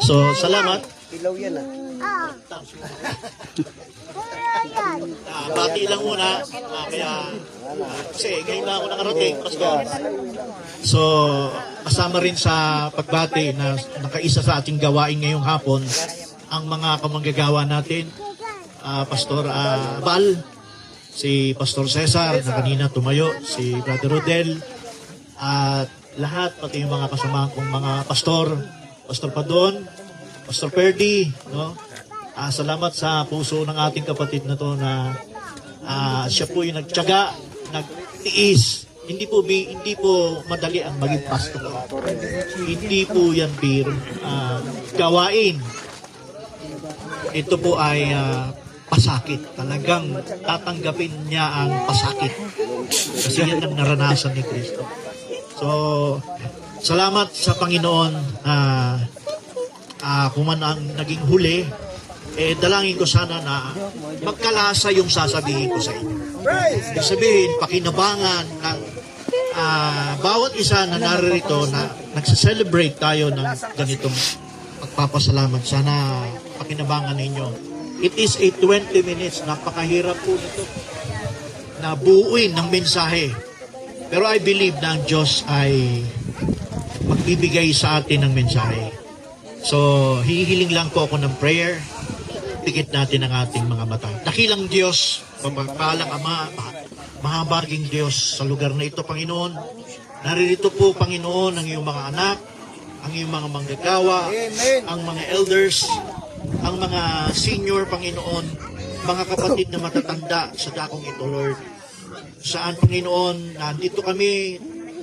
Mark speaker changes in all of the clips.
Speaker 1: So, salamat.
Speaker 2: Ilaw yan
Speaker 1: Bati lang muna. Kasi ngayon lang ako nakarating. So, kasama rin sa pagbati na nakaisa sa ating gawain ngayong hapon ang mga kamanggagawa natin. Pastor Val, si Pastor Cesar na kanina tumayo, si Brother Rodel, at lahat, pati yung mga kasama kong mga pastor, Pastor Padon, Pastor Perdi, no? Salamat sa puso ng ating kapatid na to na siya po yung nagtiyaga, nagtiis. Hindi po madali ang maging pastor. Hindi po yan gawain. Ito po ay pasakit. Talagang tatanggapin niya ang pasakit. Kasi yan ang naranasan ni Kristo. So, salamat sa Panginoon kung man ang naging huli, dalangin ko sana na magkalasa yung sasabihin ko sa inyo. Ibig sabihin, pakinabangan ng bawat isa na naririto na nagsa-celebrate tayo ng ganitong pagpapasalamat. Sana pakinabangan ninyo. It is a 20 minutes. Napakahirap po nito na buuin ng mensahe. Pero I believe na ang Diyos ay magbibigay sa atin ng mensahe. So, hihiling lang po ako ng prayer. Pikit natin ang ating mga mata. Dakilang Diyos, mapagpalang Ama, mahabaging Diyos sa lugar na ito, Panginoon. Naririto po, Panginoon, ang iyong mga anak, ang iyong mga manggagawa, ang mga elders, ang mga senior, Panginoon, mga kapatid na matatanda sa dakong ito, Lord. Saan, Panginoon, nandito kami,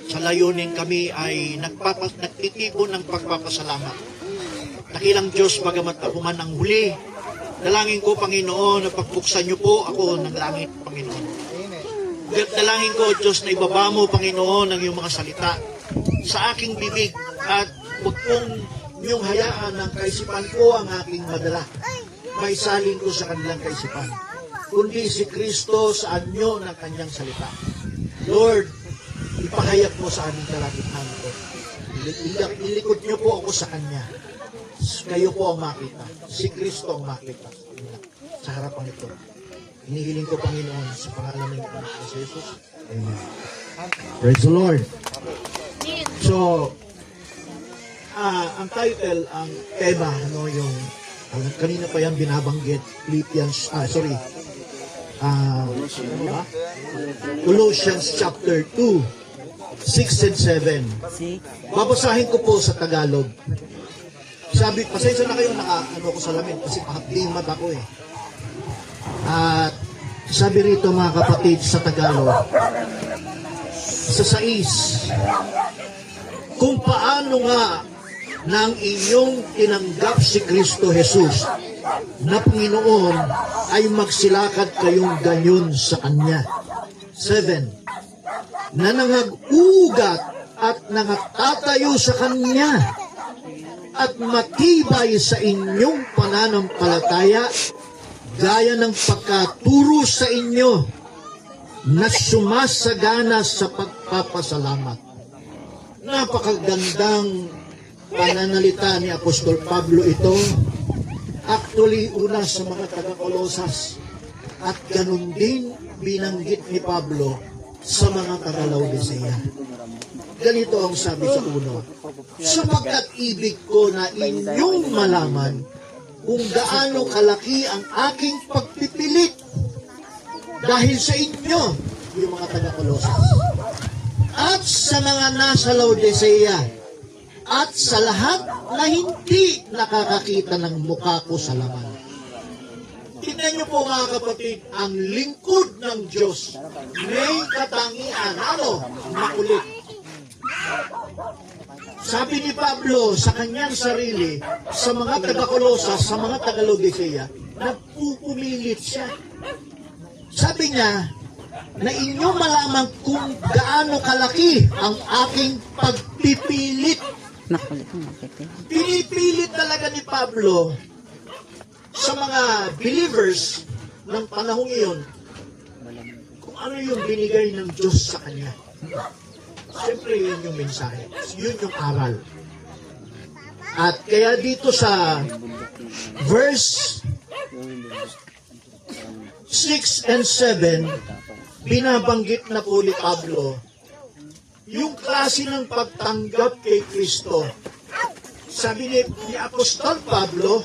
Speaker 1: sa layunin kami ay nagtitipon ng pagpapasalamat. Dakilang Diyos, bagamat ako man ang huli, dalangin ko, Panginoon, na pagbuksan niyo po ako ng langit, Panginoon. Dalangin ko, Diyos, na ibaba mo, Panginoon, ang iyong mga salita sa aking bibig at huwag kong niyong hayaan ng kaisipan ko ang aking madala. May salin ko sa kanilang kaisipan, kundi si Kristo sa anyo ng kanyang salita. Lord, ipahayag mo sa aming kalagitnaan ko. Ilikod niyo po ako sa Kanya. Kayo po ang makita. Si Kristo ang makita. Sa harapan ito. Hinihiling ko, Panginoon, sa pangalan ng Anak ni Jesus. Amen. Praise the Lord. So, ang title, ang tema, yung kanina pa yan binabanggit, Philippians, Colossians chapter 2, 6 and 7. Babasahin ko po sa Tagalog. Sabi, pasensya na kayo ko sa lamin kasi pahaglimad ako eh. At sabi rito mga kapatid sa Tagalog, sa 6, kung paano nga nang inyong tinanggap si Kristo Jesus na Panginoon ay magsilakad kayong ganyan sa Kanya. 7, na nangag-ugat at nangatatayo sa Kanya at matibay sa inyong pananampalataya gaya ng pagkaturo sa inyo na sumasagana sa pagpapasalamat. Napakagandang pananalita ni Apostol Pablo ito. Actually, una sa mga taga-Kolosas at ganun din binanggit ni Pablo sa mga taga-Laodicea. Ganito ang sabi sa uno, sapagkat ibig ko na inyong malaman kung gaano kalaki ang aking pagpipilit dahil sa inyo, yung mga taga-Kolosas, at sa mga nasa Laodicea, at sa lahat na hindi nakakakita ng mukha ko sa laman. Tingnan niyo po mga kapatid, ang lingkod ng Diyos may katangian, makulit. Sabi ni Pablo sa kanyang sarili, sa mga taga-Kolosas, sa mga taga-Laodicea, nagpupumilit siya. Sabi niya, na inyo malaman kung gaano kalaki ang aking pagpipilit. Pinipilit talaga ni Pablo sa mga believers ng panahong iyon kung ano yung binigay ng Diyos sa kanya. Siyempre, yun yung mensahe. Yun yung aral. At kaya dito sa verse 6 and 7, binabanggit na po ni Pablo yung klase ng pagtanggap kay Kristo. Sabi ni Apostol Pablo,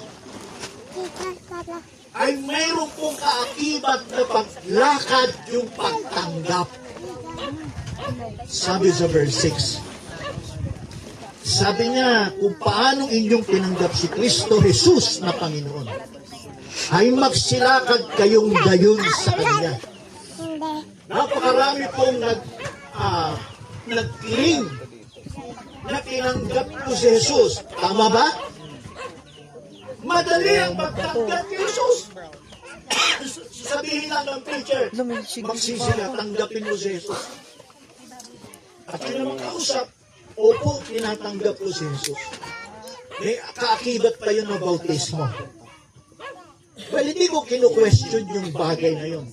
Speaker 1: ay mayroon pong kaakibat na paglakad yung pagtanggap. Sabi sa verse 6, sabi niya, kung paano inyong tinanggap si Kristo Jesus na Panginoon, ay magsilakad kayong gayon sa Kanya. Napakarami pong nagkiling na tinanggap ko si Jesus. Tama ba? Madali ang pagtanggap ni Jesus. Sabihin lang ng preacher, magsisila, tanggapin mo si Jesus. At yun naman kausap, opo, tinatanggap ko si Jesus. May kaakibat pa yun ng bautismo. Well, hindi ko kinu-question yung bagay na yun.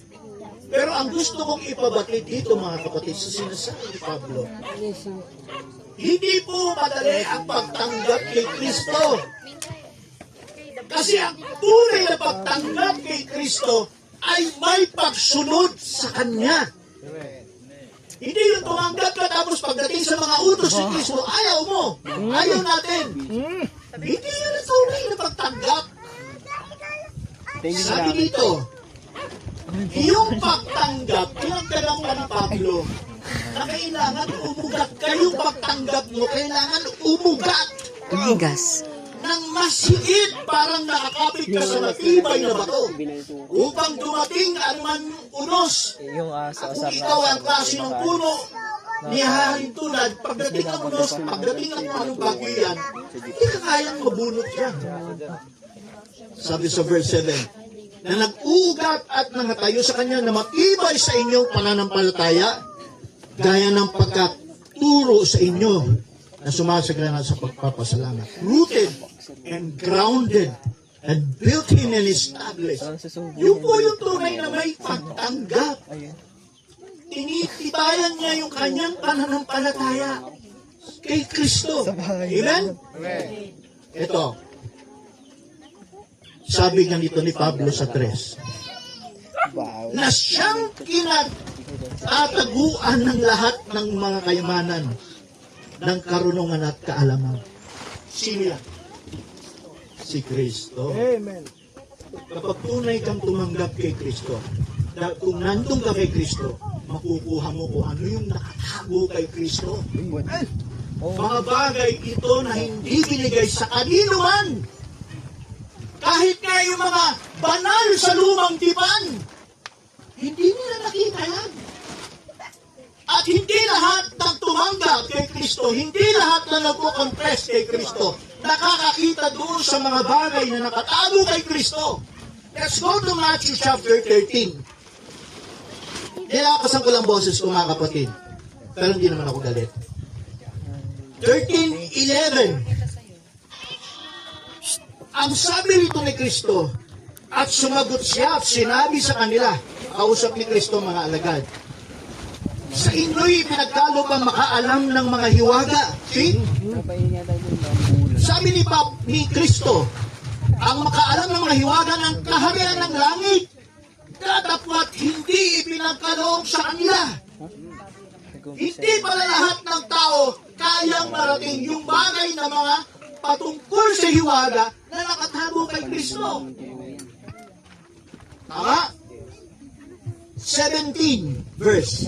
Speaker 1: Pero ang gusto kong ipabatid dito, mga kapatid, sa sinasabi ni Pablo, hindi po madali ang pagtanggap kay Kristo. Kasi ang tunay na pagtanggap kay Kristo ay may pagsunod sa Kanya. Hindi yung tumanggap ka tapos pagdating sa mga utos ni Kristo, ayaw mo, ayaw natin. Hindi yun ang tunay na pagtanggap. Sabi dito, yung pagtanggap, pinagdalang ka ni Pablo, na kailangan umugat. Kayong pagtanggap mo, kailangan umugat.
Speaker 2: Umigas.
Speaker 1: Nang masigit, parang nakakapit ka sa matibay na bato. Upang dumating anuman unos. At kung ikaw ang klase ng puno, nihaharing tulad, pagdating ang unos, pagdating ang anong bagyo yan, hindi ka kayang mabunot yan. Sabi sa verse 7, na nag-uugat at nangatayo sa Kanya na matibay sa inyong pananampalataya, gaya ng pagkaturo sa inyo na sumasaglana sa pagpapasalamat. Rooted and grounded and built in and established. Yun po yung tunay na may pagtanggap. Tinitibayan niya yung kanyang pananampalataya kay Kristo. Amen? Ito. Sabi nga nito ni Pablo sa 3, na siyang kinatataguan ng lahat ng mga kayamanan ng karunungan at kaalaman. Sino yan? Si Kristo. Amen. Kapag tunay kang tumanggap kay Kristo, kung nandun ka kay Kristo, makukuha mo kung ano yung nakatago kay Kristo. Mga bagay ito na hindi binigay sa kanino man. Kahit nga yung mga banal sa lumang tipan, hindi nila nakita yan. At hindi lahat ng tumanggap kay Kristo, hindi lahat na nagpo-confess kay Kristo, nakakakita doon sa mga bagay na nakatago kay Kristo. Let's go to Matthew chapter 13. Nilakasan ko lang boses ko, mga kapatid. Pero hindi naman ako galit. 13:11. Ang sabi rito ni Kristo, at sumagot siya at sinabi sa kanila, kausap ni Kristo mga alagad, sa inyo'y pinagkaloob ang makaalam ng mga hiwaga. See? Sabi ni Kristo, ang makaalam ng mga hiwaga ng kaharian ng langit, datapwat hindi ipinagkaloob sa kanila. Hindi pala lahat ng tao kayang marating yung bagay na mga patungkol sa hiwaga na nakatago kay Kristo. Tama? 17 verse.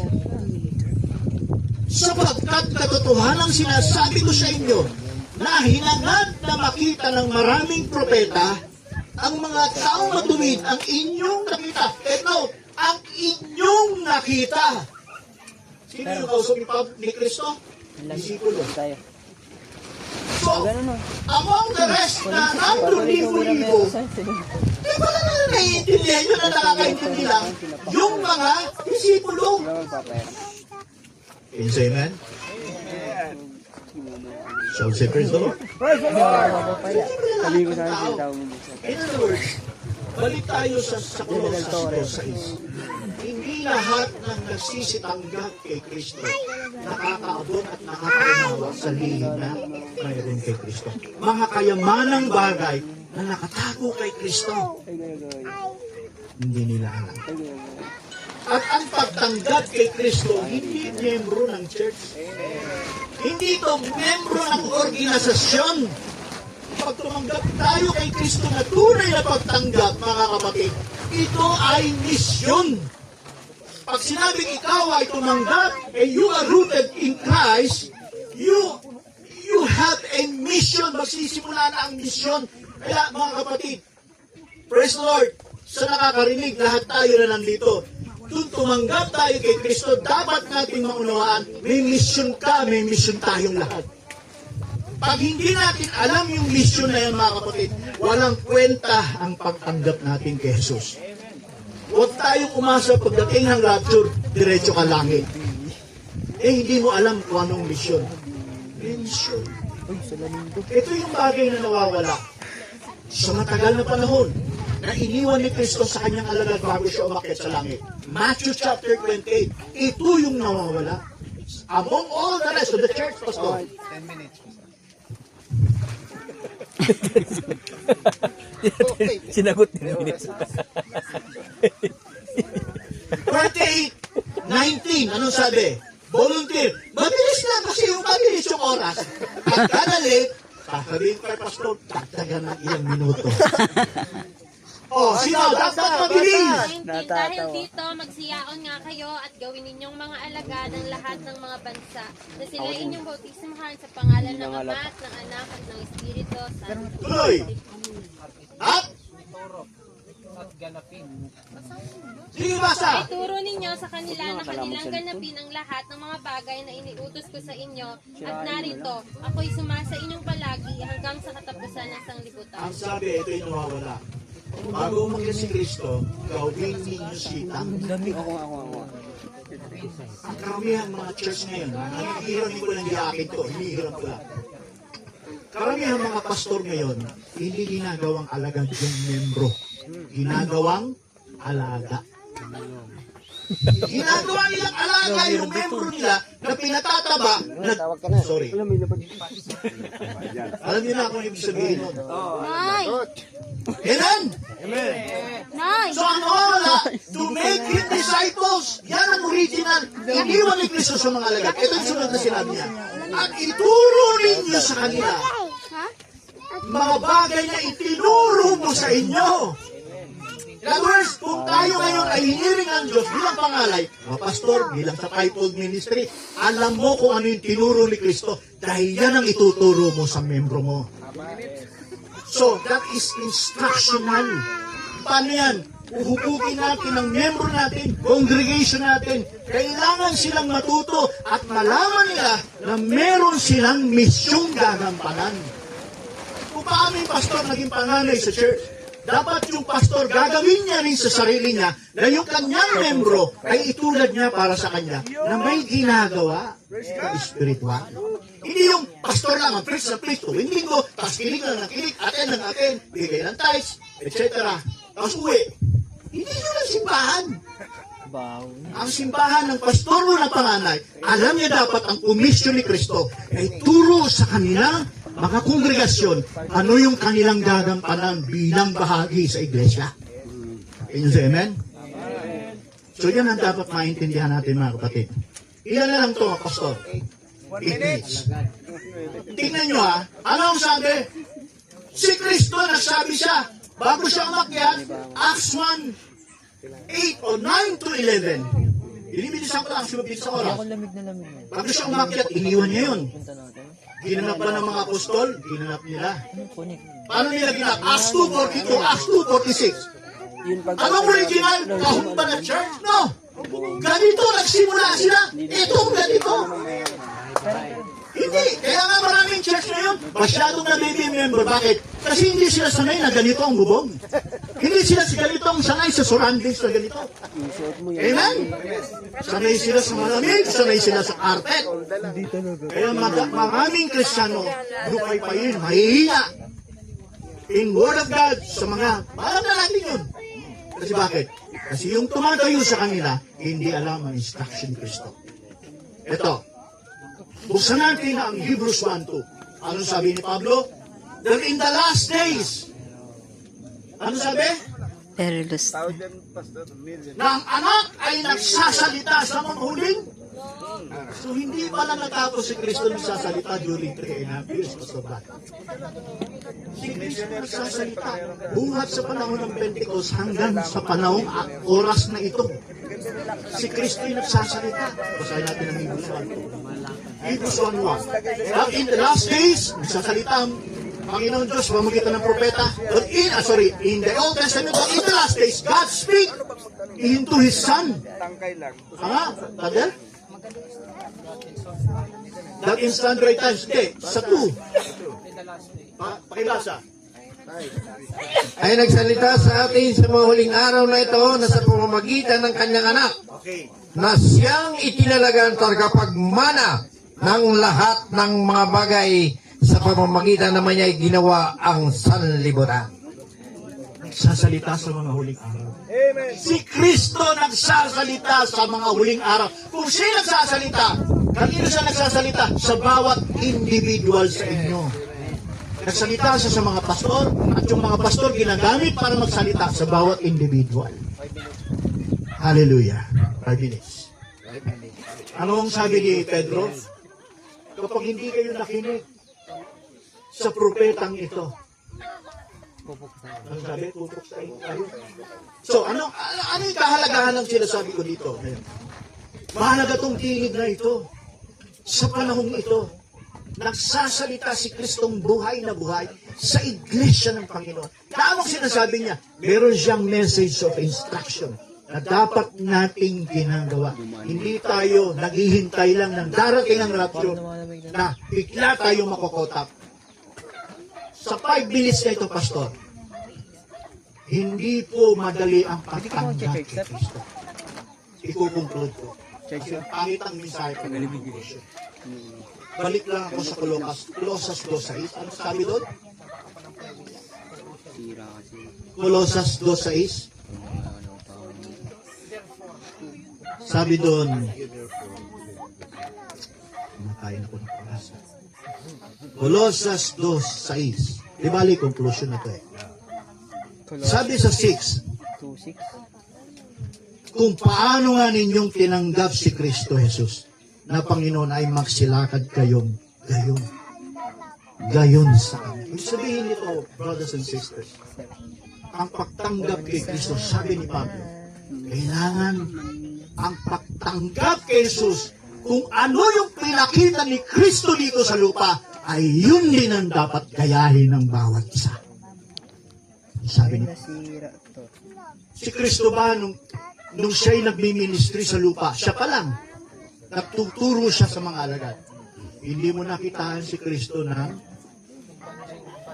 Speaker 1: Sapagkat katotohanan sinasabi ko sa inyo na hinangad na makita ng maraming propeta ang mga taong matuwid ang inyong nakita. Ito, ang inyong nakita. Sino yung kausap ni Kristo? Disipulo. So, among the rest na nandun libo-libo, di ba na naiintindihan nyo na nakakaintindi lang yung mga disipulo? Can you say amen? Shall we say praise the Lord?
Speaker 3: Praise the Lord!
Speaker 1: In other words, balik tayo sa Colossus 2:6. Hindi lahat ng nagsisitanggap kay Kristo nakakaabot at nakakaunawa sa lihim na mayroon kay Kristo. Mga kayamanang bagay na nakatago kay Kristo. Hindi nila alam. At ang pagtanggap kay Kristo, hindi miyembro ng church. Hindi ito miyembro ng organisasyon. Pag tumanggap tayo kay Kristo na tunay na pagtanggap, mga kapatid, ito ay misyon. Pag sinabing ikaw ay tumanggap, and you are rooted in Christ, you have a mission. Magsisimula na ang mission. Kaya mga kapatid, praise the Lord, sa nakakarinig, lahat tayo na nandito. Kung tumanggap tayo kay Kristo, dapat natin maunawaan, may mission ka, may mission tayong lahat. Pag hindi natin alam yung mission na yan, mga kapatid, walang kwenta ang pagtanggap natin kay Jesus. Huwag tayong umasa pagdating ng rapture, diretso ka langit. Hindi mo alam kung anong mission. May mission. Ito yung bagay na nawawala. Sa matagal na panahon, na iniwan ni Kristo sa kanyang alagad bago siya umakyat sa langit. Matthew chapter 28. Ito yung nawawala. Among all the rest of the church, Pastor.
Speaker 2: 10 minutes.
Speaker 3: Sinagot ni minutes.
Speaker 1: 48:19. Anong sabi? Volunteer. Mabilis lang kasi yung mabilis yung oras. Pagka late, sasabihin kay Pastor, dagdagan ng ilang minuto. Sino? Dapat mabilis!
Speaker 4: Dahil dito, magsiyaon nga kayo at gawin ninyong mga alagad ng lahat ng mga bansa na sila inyong bautismuhan sa pangalan ng Ama at ng Anak at ng Espiritu Santo.
Speaker 1: Tuloy! At? Sige, basa!
Speaker 4: Ituro ninyo sa kanila na kanilang ganapin ang lahat ng mga bagay na iniutos ko sa inyo at narito, ako'y sumasa inyong palagi hanggang sa katapusan ng sanglibutan.
Speaker 1: Ang sabi, ito yung nawawala. Bago umakyat si Kristo, gawin ninyo sitang. Ang karamihan mga church ngayon, hinihiram ko lang yakin to, hinihiram ko lang. Karamihan mga pastor ngayon, hindi ginagawang alagad yung membro. Ginagawang alaga. Ginagawa nilang alaga yung membro nila na pinatataba na... Sorry. Alam niyo na kung ibig sabihin nun.
Speaker 4: Nay!
Speaker 1: Amen?
Speaker 4: Nay!
Speaker 1: So ang wala, to make him disciples, yan ang original. Iniwan ni Kristo sa mga alagad. Ito yung sunod na sinabi niya. At ituro ninyo sa kanila mga bagay na itinuro mo sa inyo. In other words, kung tayo ngayon ay hiniring ng Diyos bilang pangalay, mga pastor, bilang sa fivefold ministry, alam mo kung ano yung tinuro ni Kristo dahil yan ang ituturo mo sa membro mo. So, that is instructional. Paano yan? Uhupugin natin ang membro natin, congregation natin. Kailangan silang matuto at malaman nila na meron silang misyong gagampanan. Kung paano yung pastor naging panganay sa church, dapat yung pastor gagawin niya rin sa sarili niya na yung kanyang membro ay itulad niya para sa kanya na may ginagawa sa spiritual. Hindi yung pastor lang ang preach na preach tuwing linggo, tapos kilig lang ng kilig, aten ng aten, bigay ng tithes, etc. Tapos uwi. Hindi yun ang simbahan. Ang simbahan ng pastor mo na panganay, alam niya dapat ang komisyon ni Kristo ay turo sa kanilang mga kongregasyon, ano yung kanilang gagampanan bilang bahagi sa iglesia. Can you say amen? So yan ang dapat maintindihan natin mga kapatid. Ilan na lang ito, pastor? 8 minutes. Tingnan nyo ha, ano ang sabi? Si Kristo, nagsabi siya, bago siya umakyat, Acts 1, 8 o 9 to 11. Inibilisan ko lang, sumabilis sa oras. Bago siya umakyat, iniwan niya yun. Ginanap ba ng mga apostol? Ginanap nila. Paano nila ginanap? Acts 2:42, Acts 2:46. Anong original? Kahon ba na church? No! Ganito, nagsimula sila. Itong ganito. Hindi. Kaya nga maraming church ngayon, masyadong member. Bakit? Kasi hindi sila sanay na ganito ang bubong. Hindi sila ganito ang sanay sa surroundings na ganito. Amen? Sanay sila sa malamig, sanay sila sa carpet. Kaya maraming Kristiyano, lupay pa yun, mahihina. In Word of God, sa mga, alam na natin yun. Kasi bakit? Kasi yung tumatayo sa kanila, hindi alam ang instruction ni Kristo. Ito, buksan natin ang Hebrews 1:2. Ano sabi ni Pablo? That in the last days, ano sabi?
Speaker 2: Perilous.
Speaker 1: Na ang anak ay nagsasalita sa mga huling. So hindi pala natapos si Kristo nagsasalita during 3.5 years. Pastor Brad. Si Kristo nagsasalita buhat sa panahon ng Pentecost hanggang sa panahong oras na ito. Si Kristo ay nagsasalita. Basahin natin ang Hebrews 1. Hebrews 1:1. Now in the last days, nagsasalita ang Panginoon Diyos, pamagitan ng propeta. But in the Old Testament, but in the last days, God speak into His Son. Tadel? That instant right times. Hindi, sa 2. Pakilasa.
Speaker 5: Ay nagsalita sa atin sa mga huling araw na ito na sa pamamagitan ng kanyang anak na siyang itinalagang tagapagmana ng lahat ng mga bagay sa pamamagitan naman niya ay ginawa ang sanlibutan.
Speaker 1: Nagsasalita sa mga huling araw. Amen. Si Kristo nagsasalita sa mga huling araw. Kung siya nagsasalita, kanino siya nagsasalita? Sa bawat individual sa inyo. Nagsalita siya sa mga pastor, at yung mga pastor ginagamit para magsalita sa bawat individual. Hallelujah. 5 minutes. Ano ang sabi ni Pedro? Kapag hindi kayo nakinig sa propetang ito, ano sabi? Tutok sa inyo. So, ano yung kahalagahan ng sinasabi ko dito? Mahalaga tong tinig na ito. Sa panahong ito, nagsasalita si Kristong buhay na buhay sa iglesia ng Panginoon. Tamang sinasabi niya, meron siyang message of instruction na dapat nating ginagawa. Hindi tayo naghihintay lang ng darating ang rapture na bigla tayo makokotak. Sa 5 minutes na ito, Pastor, hindi po madali ang pagtanggap kay Kristo. Ikukonklud ko. Kasi pangit ang mensahe ko ng conclusion. Balik lang ako sa Colossus 2.6. Ano sabi doon? Colossus 2.6. Sabi doon, matayin ako ng palasa. Colossus 2.6. Di bali, conclusion na ito eh. Sabi sa 6, kung paano nga ninyong tinanggap si Kristo Jesus na Panginoon ay magsilakad kayong gayon. Gayon sa Kanya. Ibig sabihin nito, brothers and sisters, ang pagtanggap kay Kristo, sabi ni Pablo, kailangan ang pagtanggap kay Jesus, kung ano yung pinakita ni Kristo dito sa lupa, ay yun din ang dapat gayahin ng bawat isa. Sabi niya, si Kristo ba nung siya'y nagmi-ministry sa lupa, siya pa lang, nagtuturo siya sa mga alagad. Hindi mo nakitaan si Kristo na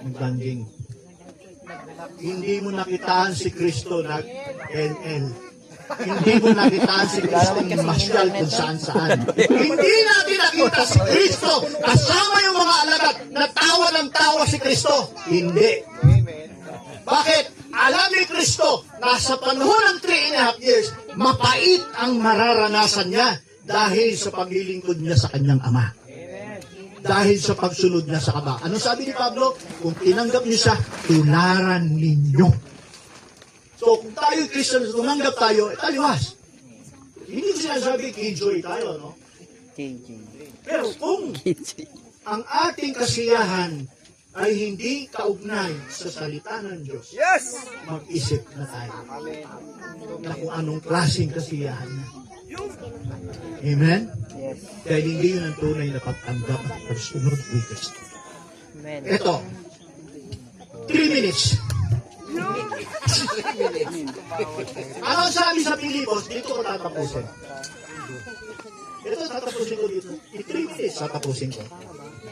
Speaker 1: nagdangging. Hindi mo nakitaan si Kristo na NL. Hindi mo nakitaan si Kristo na masyal kung saan-saan. Hindi natin nakita si Kristo kasama yung mga alagad na tawa ng tawa si Kristo. Hindi. Bakit? Alam ni Kristo na sa panahon ng 3.5 years, mapait ang mararanasan niya dahil sa paglilingkod niya sa kanyang Ama. Dahil sa pagsunod niya sa Ama. Ano sabi ni Pablo? Kung tinanggap niyo siya, tularan ninyo. So, kung tayo Christian, tumanggap tayo, taliwas. Hindi ko sinasabi, enjoy tayo, no? Pero kung ang ating kasiyahan ay hindi kaugnay sa salita ng Diyos, mag-isip na tayo na kung anong klaseng kasiyahan na. Amen? Dahil hindi yun ang tunay na pagtanggap at pagsunod kay Kristo. Ito, 3 minutes. Ano sabi sa Pilipos, dito ko tatapusin. Ito, tatapusin ko dito. 3 minutes, tatapusin ko.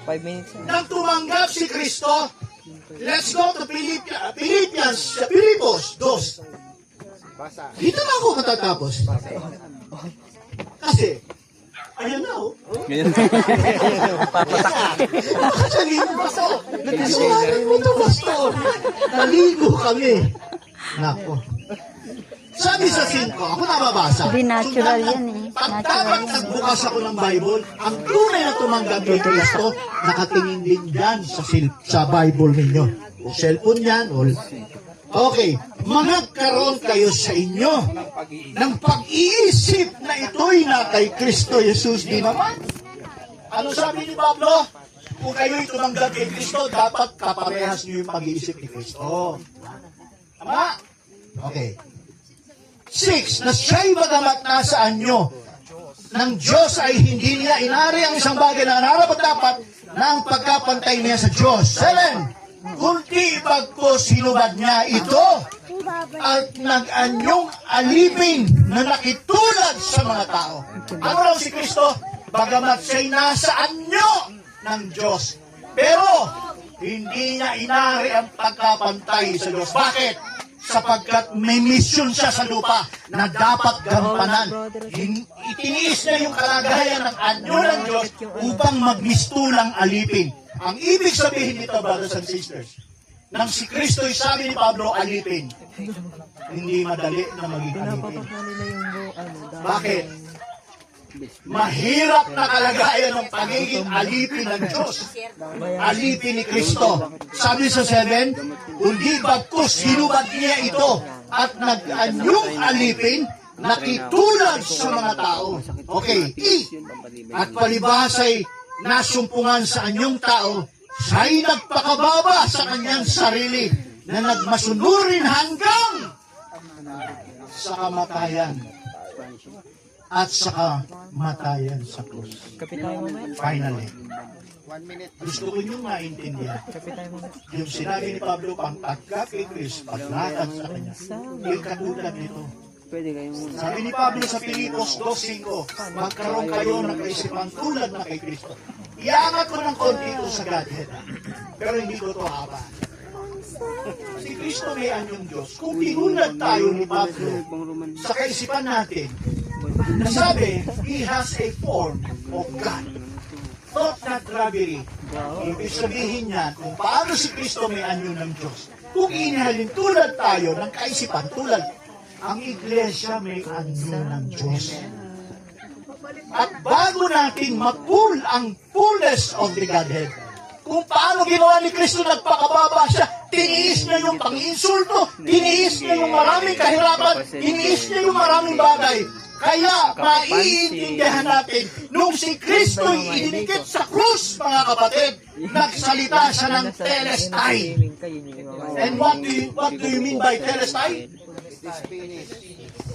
Speaker 3: 5 minutes.
Speaker 1: Nang tumanggap si Kristo, let's go to Philippians, sa Pilipos 2. Dito na ako katatapos. Kasi, ayan na oh. Nakasaligo pa to. Nagkasuwanan mo to, Pastor. Naligo kami. Nako. Sabi sa 5, ako nababasa.
Speaker 2: Hindi natural
Speaker 1: So,
Speaker 2: yan eh.
Speaker 1: Pag
Speaker 2: Natural
Speaker 1: dapat
Speaker 2: yan.
Speaker 1: nagbukas ako ng Bible, ang tunay na tumanggap kay Kristo, nakatingin din dyan sa Bible ninyo. O cellphone yan, o... Okay, magkaroon kayo sa inyo ng pag-iisip na ito'y na kay Kristo Jesus di naman. Ano sabi ni Pablo? Kung kayo'y tumanggap kay Kristo, dapat kaparehas niyo yung pag-iisip ni Kristo. Tama? Okay. 6, na siya'y bagamat nasaan nyo ng Diyos ay hindi niya inari ang isang bagay na narapot dapat na ang pagkapantay niya sa Diyos. 7, kundi bagkus hinubad niya ito at nag-anyong alipin na nakitulad sa mga tao. Ano raw si Kristo? Bagamat siya'y nasa anyo ng Diyos. Pero, hindi niya inari ang pagkapantay sa Diyos. Bakit? Sapagkat may mission siya sa lupa na dapat gampanan. Itiniis niya yung kalagayan ng anyo ng Diyos upang magmistulang alipin. Ang ibig sabihin nito, brothers and sisters, nang si Kristo'y sabi ni Pablo, alipin, hindi madali na maging alipin. Bakit? Mahirap na kalagayan ng pagiging alipin ng Diyos. Alipin ni Kristo. Sabi sa 7, kundi bagkus hinubad niya ito at nag-anyong alipin nakitulad sa mga tao. Okay, at palibhasa'y nasumpungan sa anyong tao, siya'y nagpakababa sa kanyang sarili na nagmasunurin hanggang sa kamatayan at sa kamatayan sa krus. Finally, gusto ko nyo maintindihan yung sinabi ni Pablo, pang pagka kay Kristo, paglakad sa kanya, yung katulad nito. Sabi ni Pablo sa Filipos 2:5, magkaroon kayo ng kaisipan tulad na kay Kristo. Iangat ko ng konti ito sa Godhead, pero hindi ko ito haba. Si Kristo may anyong Diyos. Kung tinulad tayo ni Pablo sa kaisipan natin, nasabi, He has a form of God. Thought not robbery. Ibig sabihin niya, kung paano si Kristo may anyo ng Diyos. Kung inihalin tulad tayo ng kaisipan, tulad ang iglesia may anyo ng Diyos. At bago natin mapul ang fullness of the Godhead, kung paano ginawa ni Kristo, nagpakababa siya, tiniis niya yung pang-insulto, tiniis niya yung maraming kahirapan, tiniis niya yung maraming bagay. Kaya maiintindihan natin, nung si Kristo'y idinikit sa krus, mga kapatid, nagsalita siya ng telestai. And what do you mean by telestai?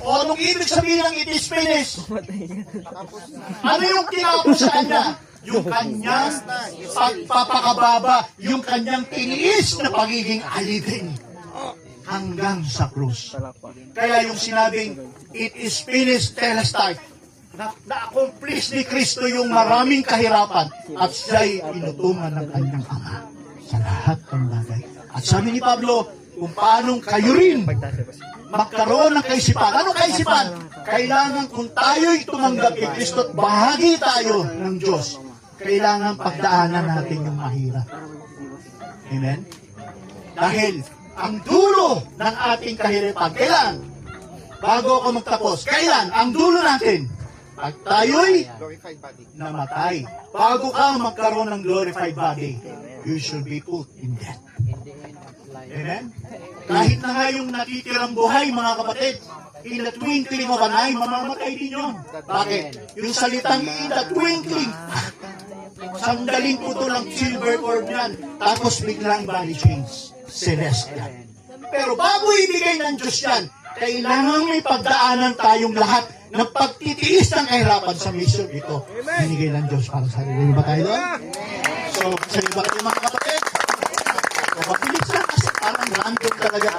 Speaker 1: O anong ibig sabihin ng it is finished? Ano yung tinapos sa kanya? Yung kanyang pagpapakababa, yung kanyang tiniis na pagiging alipin hanggang sa krus. Kaya yung sinabing, it is finished, telestai, na-accomplish ni Kristo yung maraming kahirapan at siya'y inutungan ng kanyang Ama sa lahat ng bagay. At sabi ni Pablo, kung paanong kayo rin magkaroon ng kaisipan. Anong kaisipan? Kailangan kung tayo'y tumanggap kay Kristo at bahagi tayo ng Diyos, kailangan pagdaanan natin yung mahirap. Amen? Dahil ang dulo ng ating kahirapan, kailan? Bago ako magtapos, kailan? Ang dulo natin, pag tayo'y namatay. Bago ka magkaroon ng glorified body, you should be put in death. Amen? Kahit na nga yung natitirang buhay, mga kapatid, in the twinkling of an eye, mamamatay din yun. Bakit? Yung salitang in the twinkling, sandaling puto lang silver cord yan, tapos biglang body change, celestial. Pero bago ibigay ng Diyos yan, kailangan may pagdaanan tayong lahat ng pagtitiis ng kahirapan sa mission ito. Binigay ng Diyos para sa sarili. Ba tayo doon? So, sa iba kayo mga kapatid, mabilis lang kasi parang random talaga.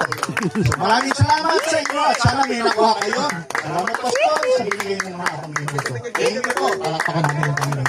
Speaker 1: So, maraming salamat sa inyo at sana may nakuha kayo. Salamat, Pastor, sa binigay ng mga kapamilya ko. Thank you po. Palakpakan namin ang Panginoon.